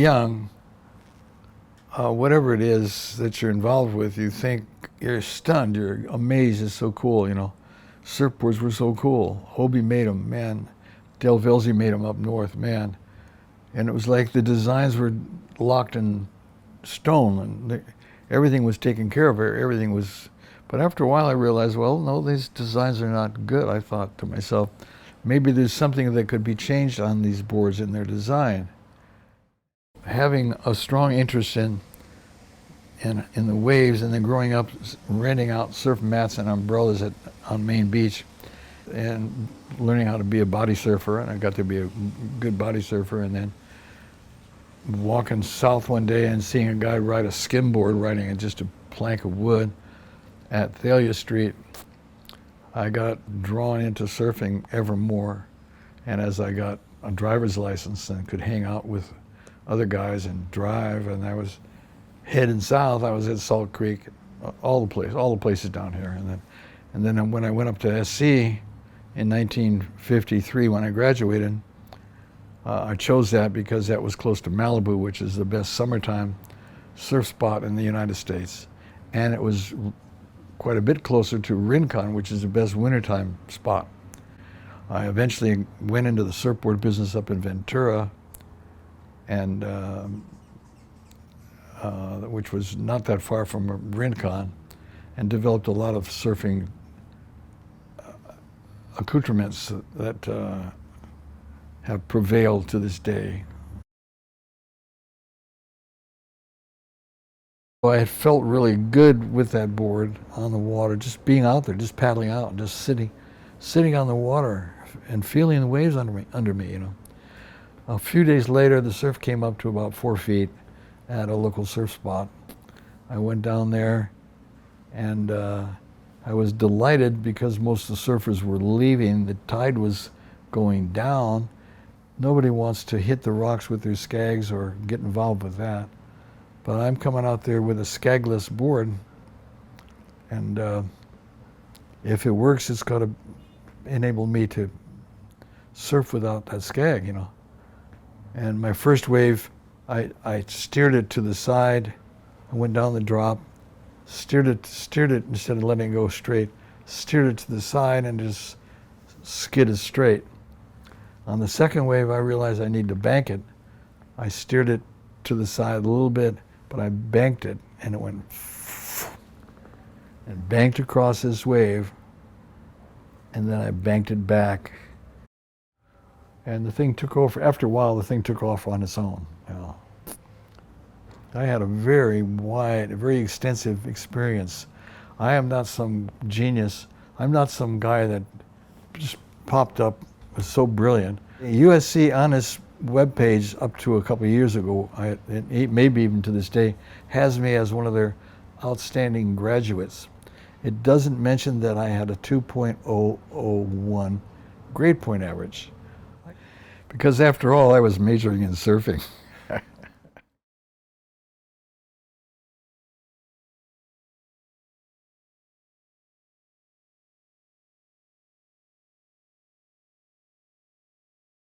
young, whatever it is that you're involved with, you think you're stunned, you're amazed, it's so cool, you know. Surfboards were so cool. Hobie made them, man. Del Vilsey made them up north, man. And it was like the designs were locked in stone, and everything was taken care of. Everything was, but after a while I realized, well, no, these designs are not good. I thought to myself, maybe there's something that could be changed on these boards in their design. Having a strong interest in the waves, and then growing up renting out surf mats and umbrellas on Main Beach, and learning how to be a body surfer, and I got to be a good body surfer, and then walking south one day and seeing a guy ride a skimboard riding in just a plank of wood at Thalia Street, I got drawn into surfing ever more. And as I got a driver's license and could hang out with other guys and drive, and I was heading south, I was at Salt Creek, all the places down here. And then when I went up to SC in 1953, when I graduated, I chose that because that was close to Malibu, which is the best summertime surf spot in the United States. And it was quite a bit closer to Rincon, which is the best wintertime spot. I eventually went into the surfboard business up in Ventura, and which was not that far from Rincon, and developed a lot of surfing accoutrements that have prevailed to this day. I had felt really good with that board on the water, just being out there, just paddling out, and just sitting on the water and feeling the waves under me, you know. A few days later, the surf came up to about 4 feet at a local surf spot. I went down there, and I was delighted because most of the surfers were leaving. The tide was going down. Nobody wants to hit the rocks with their skags or get involved with that. But I'm coming out there with a skagless board, and if it works, it's got to enable me to surf without that skag, you know. And my first wave, I steered it to the side, I went down the drop, steered it instead of letting it go straight, steered it to the side and just skidded straight. On the second wave, I realized I need to bank it. I steered it to the side a little bit, but I banked it, and it went and banked across this wave, and then I banked it back. And the thing took over. After a while, the thing took off on its own. You know. I had a very wide, a very extensive experience. I am not some genius. I'm not some guy that just popped up, was so brilliant. USC on its webpage up to a couple of years ago, maybe even to this day, has me as one of their outstanding graduates. It doesn't mention that I had a 2.001 grade point average. Because after all, I was majoring in surfing.